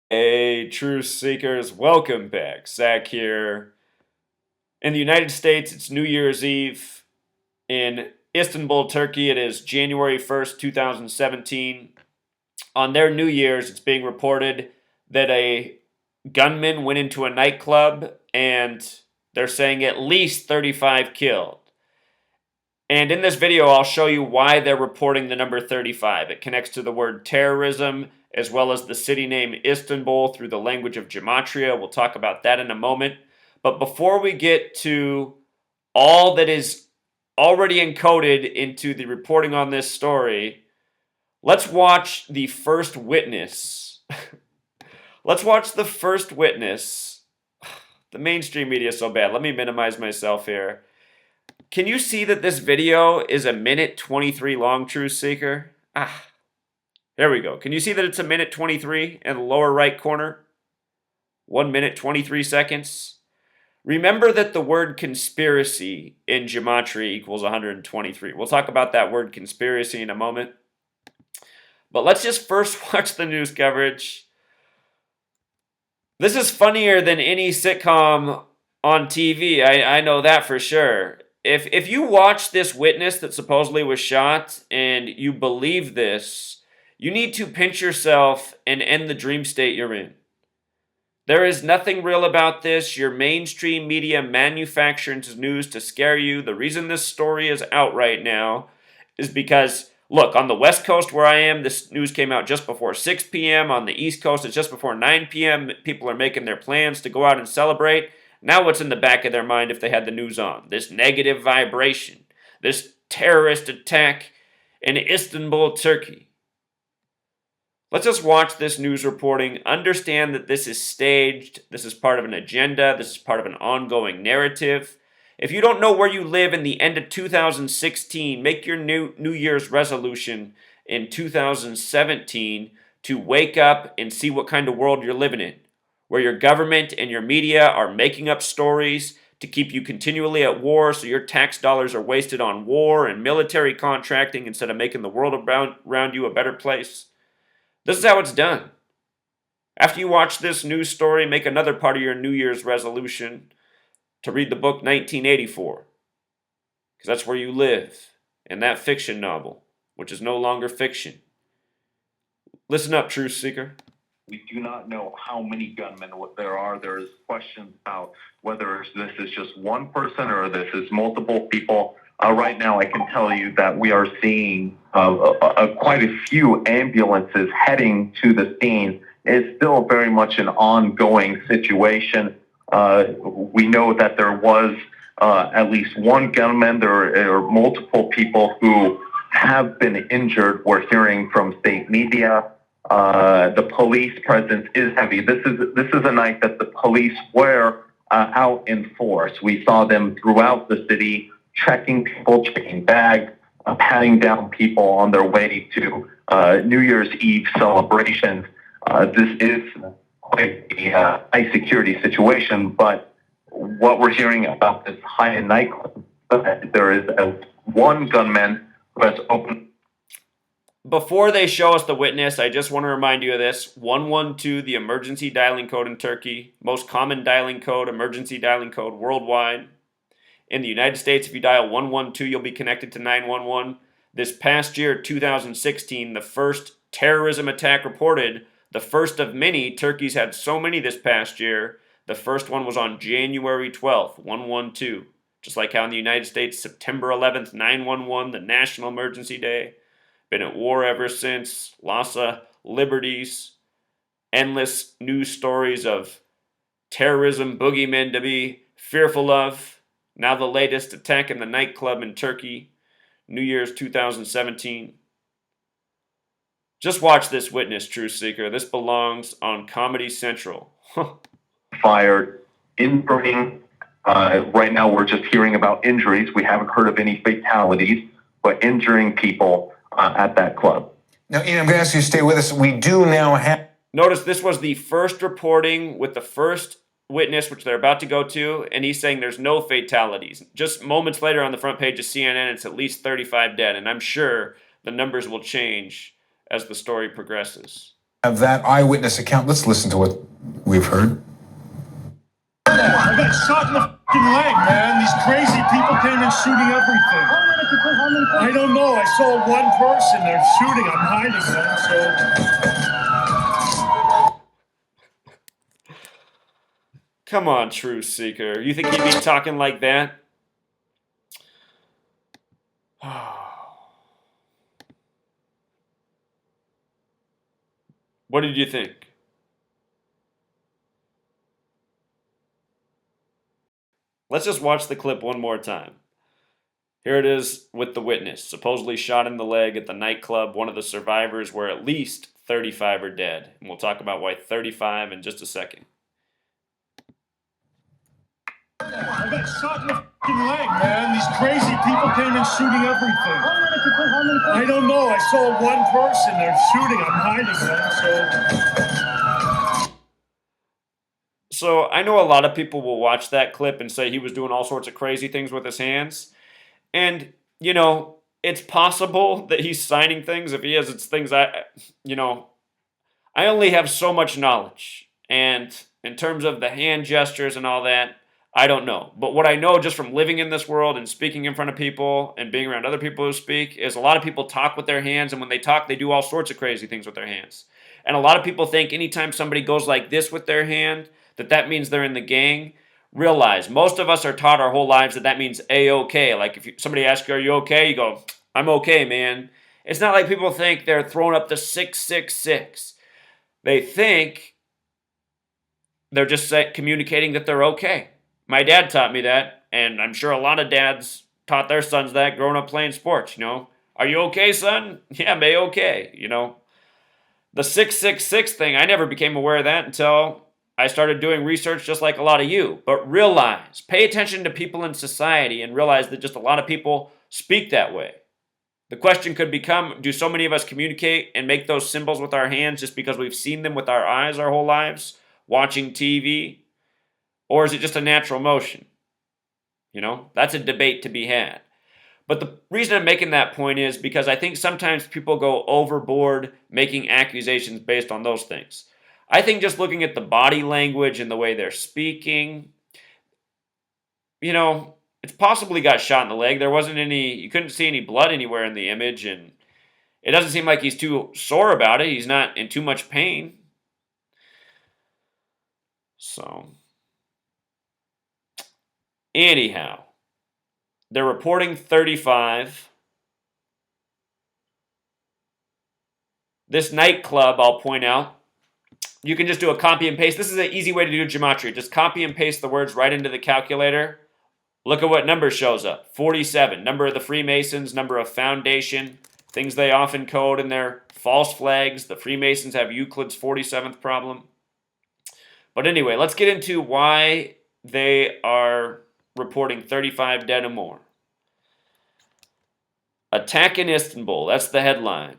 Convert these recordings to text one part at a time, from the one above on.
Hey, truth seekers, welcome back. Zach here. In the United States, it's New Year's Eve. In Istanbul, Turkey, it is January 1st, 2017. On their New Year's, it's being reported that a gunman went into a nightclub and they're saying at least 35 killed. And in this video, I'll show you why they're reporting the number 35. It connects to the word terrorism as well as the city name Istanbul through the language of gematria. We'll talk about that in a moment. But before we get to all that is already encoded into the reporting on this story, let's watch the first witness. Let's watch the first witness. The mainstream media is so bad. Let me minimize myself here. Can you see that this video is a minute 23 long, Truth Seeker? There we go. Can you see that it's a minute 23 in the lower right corner? 1 minute 23 seconds. Remember that the word conspiracy in gematria equals 123. We'll talk about that word conspiracy in a moment. But let's just first watch the news coverage. This is funnier than any sitcom on TV. I know that for sure. If you watch this witness that supposedly was shot and you believe this, you need to pinch yourself and end the dream state you're in. There is nothing real about this. Your mainstream media manufactures news to scare you. The reason this story is out right now is because, look, on the West Coast where I am, this news came out just before 6 p.m. On the East Coast, it's just before 9 p.m. People are making their plans to go out and celebrate. Now what's in the back of their mind if they had the news on? This negative vibration, this terrorist attack in Istanbul, Turkey. Let's just watch this news reporting, understand that this is staged, this is part of an agenda, this is part of an ongoing narrative. If you don't know where you live in the end of 2016, make your New Year's resolution in 2017 to wake up and see what kind of world you're living in, where your government and your media are making up stories to keep you continually at war so your tax dollars are wasted on war and military contracting instead of making the world around you a better place. This is how it's done. After you watch this news story, make another part of your New Year's resolution to read the book 1984, because that's where you live, in that fiction novel, which is no longer fiction. Listen up, Truth Seeker. We do not know how many gunmen there are. There's questions about whether this is just one person or this is multiple people. Right now, I can tell you that we are seeing quite a few ambulances heading to the scene. It's still very much an ongoing situation. We know that there was at least one gunman. There are multiple people who have been injured. We're hearing from state media. The police presence is heavy. This is a night that the police were out in force. We saw them throughout the city, checking people, checking bags, patting down people on their way to New Year's Eve celebrations. This is quite a high security situation, but what we're hearing about this high-end nightclub, there is one gunman who has opened. Before they show us the witness, I just want to remind you of this. 112, the emergency dialing code in Turkey, most common dialing code, emergency dialing code worldwide. In the United States, if you dial 112, you'll be connected to 911. This past year, 2016, the first terrorism attack reported, the first of many. Turkey's had so many this past year. The first one was on January 12th, 112. Just like how in the United States, September 11th, 911, the National Emergency Day. Been at war ever since, loss of liberties, endless news stories of terrorism, boogeymen to be fearful of. Now the latest attack in the nightclub in Turkey, New Year's 2017. Just watch this witness, Truth Seeker. This belongs on Comedy Central. Fired, injuring. Right now we're just hearing about injuries. We haven't heard of any fatalities, but injuring people at that club. Now, Ian, I'm going to ask you to stay with us. We do now have... Notice this was the first reporting with the first witness, which they're about to go to, and he's saying there's no fatalities. Just moments later on the front page of CNN, it's at least 35 dead, and I'm sure the numbers will change as the story progresses. have that eyewitness account. Let's listen to what we've heard. I got shot in the fucking leg, man. These crazy people came in shooting everything. I don't know. I saw one person. They're shooting. I'm hiding them, so. Come on, Truth Seeker. You think he'd be talking like that? What did you think? Let's just watch the clip one more time. Here it is with the witness, supposedly shot in the leg at the nightclub. One of the survivors where at least 35 are dead. And we'll talk about why 35 in just a second. I got shot in the fucking leg, man. These crazy people came in shooting everything. I don't know. I saw one person. They're shooting. I'm hiding them, so. So I know a lot of people will watch that clip and say he was doing all sorts of crazy things with his hands. And, you know, it's possible that he's signing things. If he is, it's things I only have so much knowledge. And in terms of the hand gestures and all that, I don't know. But what I know just from living in this world and speaking in front of people and being around other people who speak is a lot of people talk with their hands. And when they talk, they do all sorts of crazy things with their hands. And a lot of people think anytime somebody goes like this with their hand, that means they're in the gang. Realize most of us are taught our whole lives that means A-OK. Like if somebody asks you, are you okay? You go, I'm okay, man. It's not like people think they're throwing up the 666. They think they're just communicating that they're okay. My dad taught me that, and I'm sure a lot of dads taught their sons that growing up playing sports, you know. Are you okay, son? Yeah, I'm A-OK, you know. The 666 thing, I never became aware of that until I started doing research just like a lot of you. But realize, pay attention to people in society and realize that just a lot of people speak that way. The question could become, do so many of us communicate and make those symbols with our hands just because we've seen them with our eyes our whole lives, watching TV? Or is it just a natural motion? You know, that's a debate to be had. But the reason I'm making that point is because I think sometimes people go overboard making accusations based on those things. I think just looking at the body language and the way they're speaking, you know, it's possibly got shot in the leg. There wasn't any, you couldn't see any blood anywhere in the image, and it doesn't seem like he's too sore about it. He's not in too much pain. So, anyhow, they're reporting 35. This nightclub, I'll point out, you can just do a copy and paste. This is an easy way to do gematria. Just copy and paste the words right into the calculator. Look at what number shows up. 47. Number of the Freemasons, number of foundation, things they often code in their false flags. The Freemasons have Euclid's 47th problem. But anyway, let's get into why they are reporting 35 dead or more. Attack in Istanbul. That's the headline.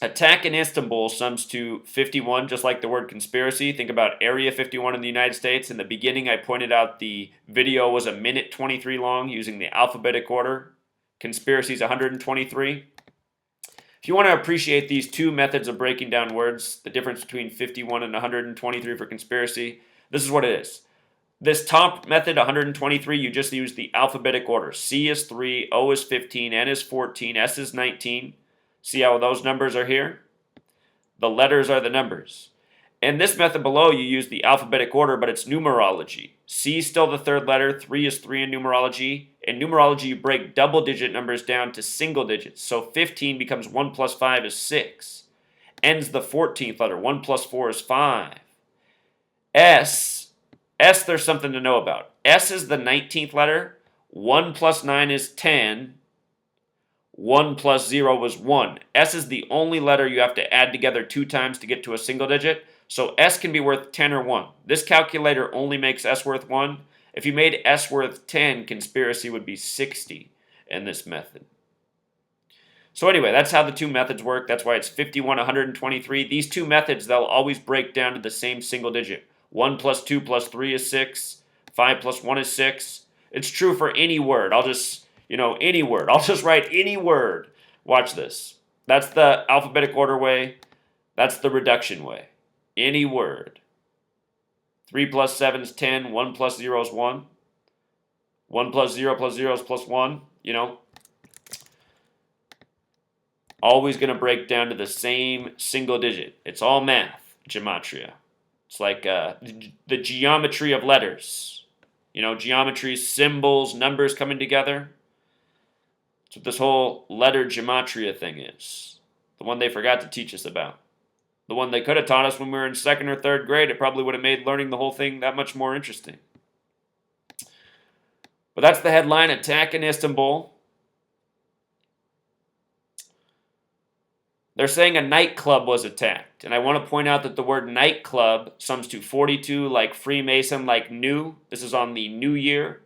Attack in Istanbul sums to 51, just like the word conspiracy. Think about Area 51 in the United States. In the beginning, I pointed out the video was 1:23 long using the alphabetic order. Conspiracy is 123. If you want to appreciate these two methods of breaking down words, the difference between 51 and 123 for conspiracy, this is what it is. This top method, 123, you just use the alphabetic order. C is 3, O is 15, N is 14, S is 19. See how those numbers are here? The letters are the numbers. In this method below, you use the alphabetic order, but it's numerology. C is still the third letter, 3 is 3 in numerology. In numerology, you break double-digit numbers down to single digits. So 15 becomes 1 plus 5 is 6. N's the 14th letter, 1 plus 4 is 5. S, there's something to know about. S is the 19th letter, 1 plus 9 is 10. 1 plus 0 is 1. S is the only letter you have to add together 2 times to get to a single digit. So S can be worth 10 or 1. This calculator only makes S worth 1. If you made S worth 10, conspiracy would be 60 in this method. So anyway, that's how the two methods work. That's why it's 51, 123. These two methods, they'll always break down to the same single digit. 1 plus 2 plus 3 is 6. 5 plus 1 is 6. It's true for any word. Any word. I'll just write any word. Watch this. That's the alphabetic order way. That's the reduction way. Any word. 3 plus 7 is 10. 1 plus 0 is 1. 1 plus 0 plus 0 is plus 1. You know, always going to break down to the same single digit. It's all math, gematria. It's like the geometry of letters. You know, geometry, symbols, numbers coming together. That's what this whole letter gematria thing is. The one they forgot to teach us about. The one they could have taught us when we were in 2nd or 3rd grade. It probably would have made learning the whole thing that much more interesting. But that's the headline, Attack in Istanbul. They're saying a nightclub was attacked. And I want to point out that the word nightclub sums to 42, like Freemason, like new. This is on the new year.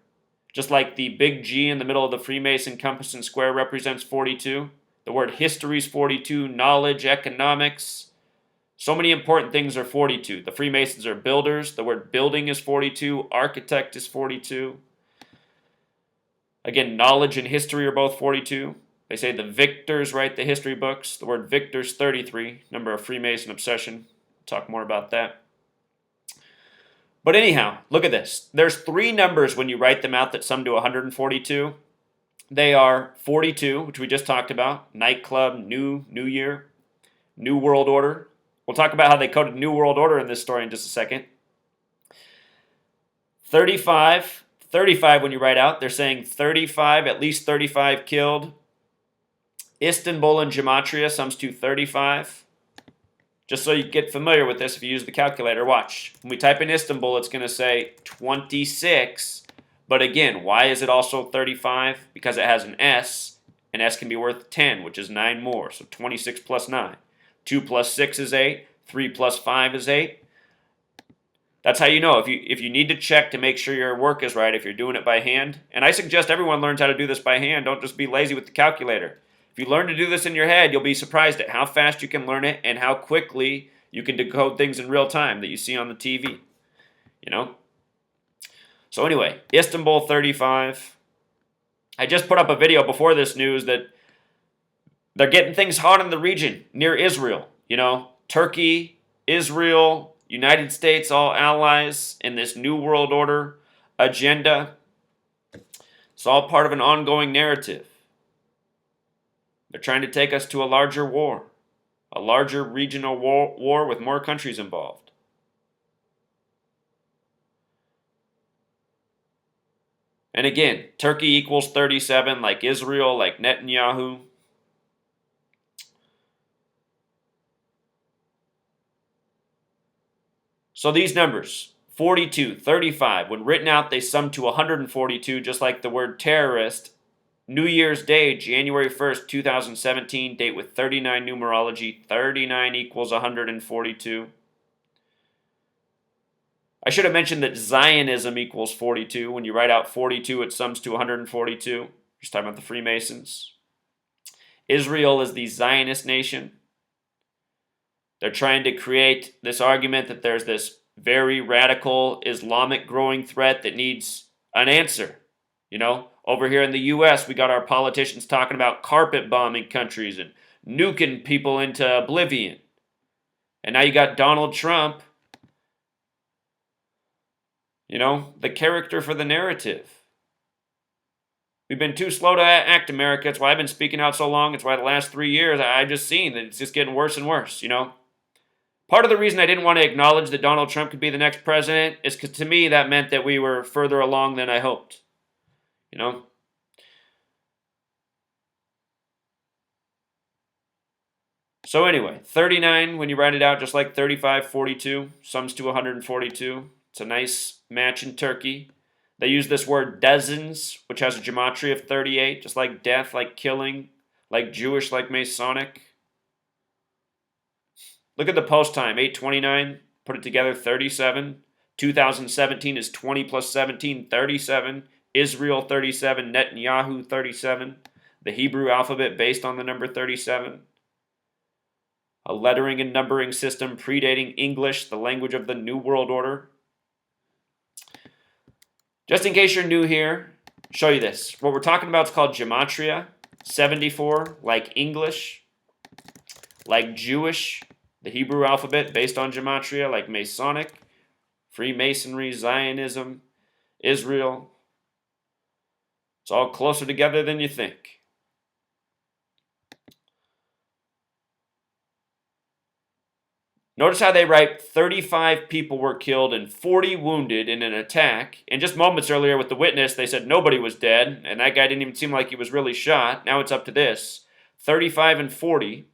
Just like the big G in the middle of the Freemason compass and square represents 42. The word history is 42, knowledge, economics. So many important things are 42. The Freemasons are builders. The word building is 42. Architect is 42. Again, knowledge and history are both 42. They say the victors write the history books. The word victors, 33, number of Freemason obsession. We'll talk more about that. But anyhow, look at this. There's 3 numbers when you write them out that sum to 142. They are 42, which we just talked about, nightclub, new year, new world order. We'll talk about how they coded new world order in this story in just a second. 35 when you write out, they're saying 35, at least 35 killed. Istanbul in gematria sums to 35. Just so you get familiar with this, if you use the calculator, watch. When we type in Istanbul, it's going to say 26. But again, why is it also 35? Because it has an S, and S can be worth 10, which is 9 more. So 26 plus 9. 2 plus 6 is 8. 3 plus 5 is 8. That's how you know. If you need to check to make sure your work is right, if you're doing it by hand. And I suggest everyone learns how to do this by hand. Don't just be lazy with the calculator. If you learn to do this in your head, you'll be surprised at how fast you can learn it and how quickly you can decode things in real time that you see on the TV. You know? So anyway, Istanbul 35. I just put up a video before this news that they're getting things hot in the region near Israel. You know, Turkey, Israel, United States, all allies in this new world order agenda. It's all part of an ongoing narrative. They're trying to take us to a larger war, a larger regional war with more countries involved. And again, Turkey equals 37, like Israel, like Netanyahu. So these numbers, 42, 35, when written out, they sum to 142, just like the word terrorist. New Year's Day, January 1st, 2017, date with 39 numerology. 39 equals 142. I should have mentioned that Zionism equals 42. When you write out 42, it sums to 142. Just talking about the Freemasons. Israel is the Zionist nation. They're trying to create this argument that there's this very radical Islamic growing threat that needs an answer. You know, over here in the U.S., we got our politicians talking about carpet bombing countries and nuking people into oblivion. And now you got Donald Trump, you know, the character for the narrative. We've been too slow to act, America. It's why I've been speaking out so long. It's why the last 3 years I've just seen that it's just getting worse and worse, you know. Part of the reason I didn't want to acknowledge that Donald Trump could be the next president is because to me that meant that we were further along than I hoped. You know? So anyway, 39 when you write it out, just like 35, 42, sums to 142. It's a nice match in Turkey. They use this word dozens, which has a gematria of 38, just like death, like killing, like Jewish, like Masonic. Look at the post time, 8:29, put it together, 37. 2017 is 20 plus 17, 37. Israel, 37. Netanyahu, 37. The Hebrew alphabet based on the number 37. A lettering and numbering system predating English, the language of the New World Order. Just in case you're new here, show you this. What we're talking about is called gematria. 74, like English, like Jewish, The Hebrew alphabet based on gematria, like Masonic, Freemasonry, Zionism, Israel. It's all closer together than you think. Notice how they write 35 people were killed and 40 wounded in an attack. And just moments earlier with the witness, they said nobody was dead, and that guy didn't even seem like he was really shot. Now it's up to this. 35 and 40.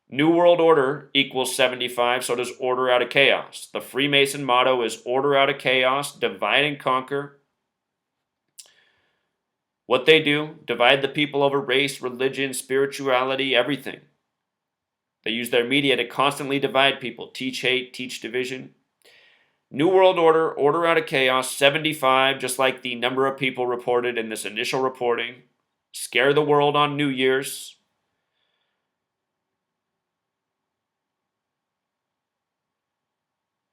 New World Order equals 75, so does order out of chaos. The Freemason motto is order out of chaos, divide and conquer. What they do, divide the people over race, religion, spirituality, everything. They use their media to constantly divide people, teach hate, teach division. New World Order, order out of chaos, 75, just like the number of people reported in this initial reporting. Scare the world on New Year's.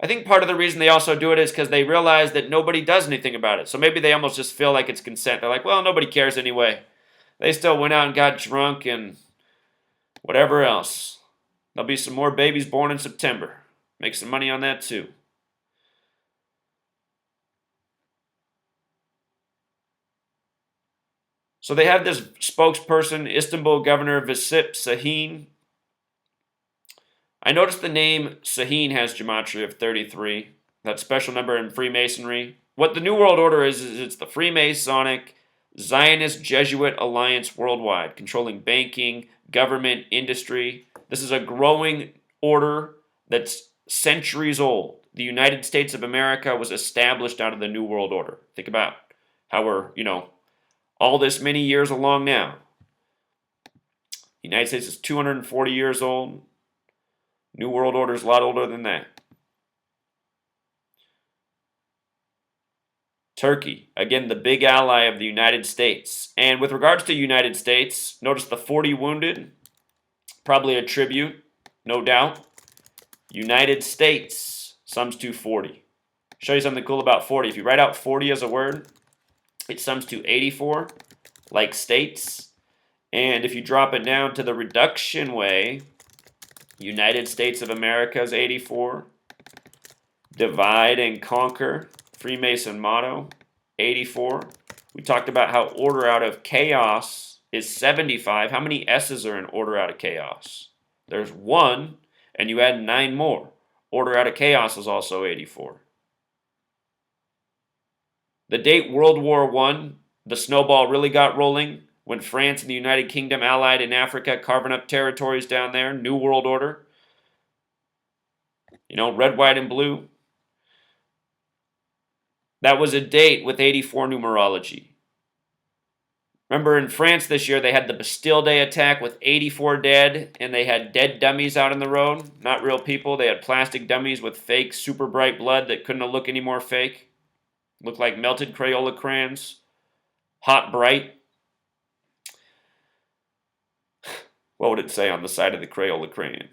I think part of the reason they also do it is because they realize that nobody does anything about it. So maybe they almost just feel like it's consent. They're like, well, nobody cares anyway. They still went out and got drunk and whatever else. There'll be some more babies born in September. Make some money on that too. So they have this spokesperson, Istanbul Governor Visip Sahin. I noticed the name Sahin has gematria of 33. That special number in Freemasonry. What the New World Order is it's the Freemasonic Zionist Jesuit Alliance worldwide, controlling banking, government, industry. This is a growing order that's centuries old. The United States of America was established out of the New World Order. Think about how we're, all this many years along now. The United States is 240 years old. New World Order is a lot older than that. Turkey, again, the big ally of the United States. And with regards to United States, notice the 40 wounded, probably a tribute, no doubt. United States, sums to 40. Show you something cool about 40. If you write out 40 as a word, it sums to 84, like states. And if you drop it down to the reduction way, United States of America is 84. Divide and conquer, Freemason motto, 84. We talked about how order out of chaos is 75. How many S's are in order out of chaos? There's 1, and you add 9 more. Order out of chaos is also 84. The date World War I, the snowball really got rolling when France and the United Kingdom allied in Africa, carving up territories down there, New World Order. Red, white, and blue. That was a date with 84 numerology. Remember in France this year, they had the Bastille Day attack with 84 dead, and they had dead dummies out on the road. Not real people. They had plastic dummies with fake, super bright blood that couldn't look any more fake. Looked like melted Crayola crayons. Hot bright. What would it say on the side of the Crayola crayon?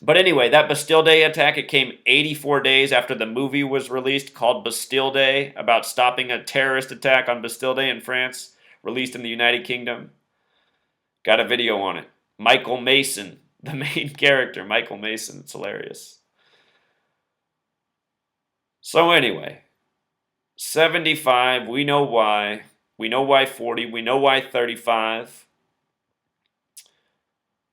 But anyway, that Bastille Day attack, it came 84 days after the movie was released called Bastille Day, about stopping a terrorist attack on Bastille Day in France, released in the United Kingdom. Got a video on it. Michael Mason, the main character, Michael Mason. It's hilarious. So anyway, 75, we know why. We know why 40, we know why 35.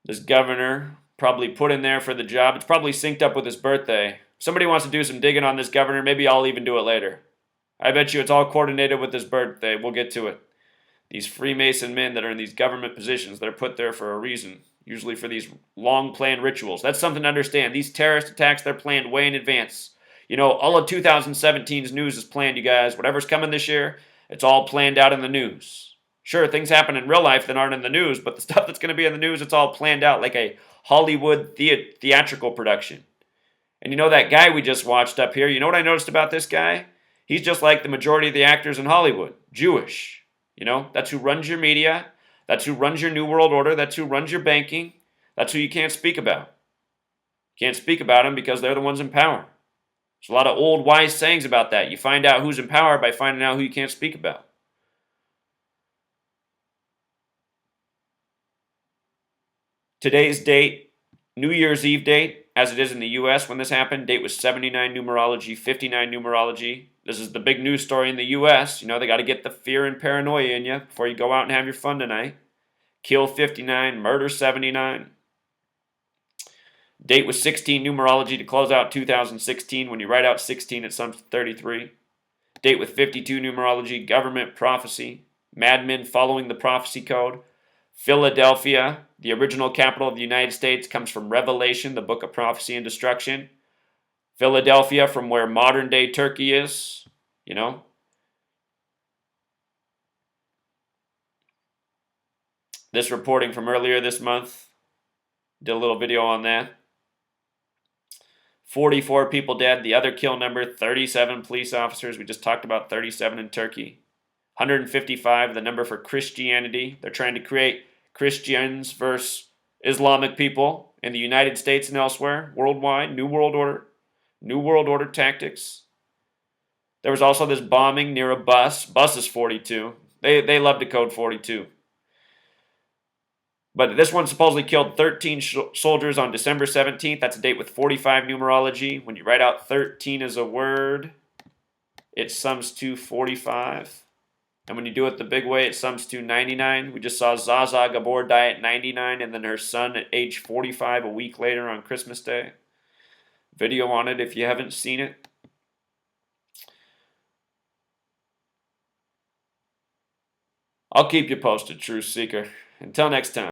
This governor probably put in there for the job. It's probably synced up with his birthday. If somebody wants to do some digging on this governor, maybe I'll even do it later. I bet you it's all coordinated with his birthday. We'll get to it. These Freemason men that are in these government positions, they're put there for a reason, usually for these long-planned rituals. That's something to understand. These terrorist attacks, they're planned way in advance. All of 2017's news is planned, you guys. Whatever's coming this year, it's all planned out in the news. Sure, things happen in real life that aren't in the news, but the stuff that's going to be in the news, it's all planned out like a Hollywood theatrical production. And that guy we just watched up here, you know what I noticed about this guy? He's just like the majority of the actors in Hollywood, Jewish. That's who runs your media. That's who runs your New World Order. That's who runs your banking. That's who you can't speak about. You can't speak about them because they're the ones in power. There's a lot of old wise sayings about that. You find out who's in power by finding out who you can't speak about. Today's date, New Year's Eve date, as it is in the US when this happened, date was 79 numerology, 59 numerology. This is the big news story in the US. You know, they got to get the fear and paranoia in you before you go out and have your fun tonight. Kill 59, murder 79. Date was 16 numerology to close out 2016. When you write out 16, it sums to 33. Date with 52 numerology, government prophecy. Madmen following the prophecy code. Philadelphia, the original capital of the United States, comes from Revelation, the book of prophecy and destruction. Philadelphia, from where modern day Turkey is, you know. This reporting from earlier this month, did a little video on that. 44 people dead. The other kill number, 37 police officers. We just talked about 37 in Turkey. 155, the number for Christianity. They're trying to create Christians versus Islamic people in the United States and elsewhere, worldwide. New World Order. New World Order tactics. There was also this bombing near a bus. Bus is 42. They love to code 42. But this one supposedly killed 13 soldiers on December 17th. That's a date with 45 numerology. When you write out 13 as a word, it sums to 45. And when you do it the big way, it sums to 99. We just saw Zaza Gabor die at 99 and then her son at age 45 a week later on Christmas Day. Video on it if you haven't seen it. I'll keep you posted, Truth Seeker. Until next time.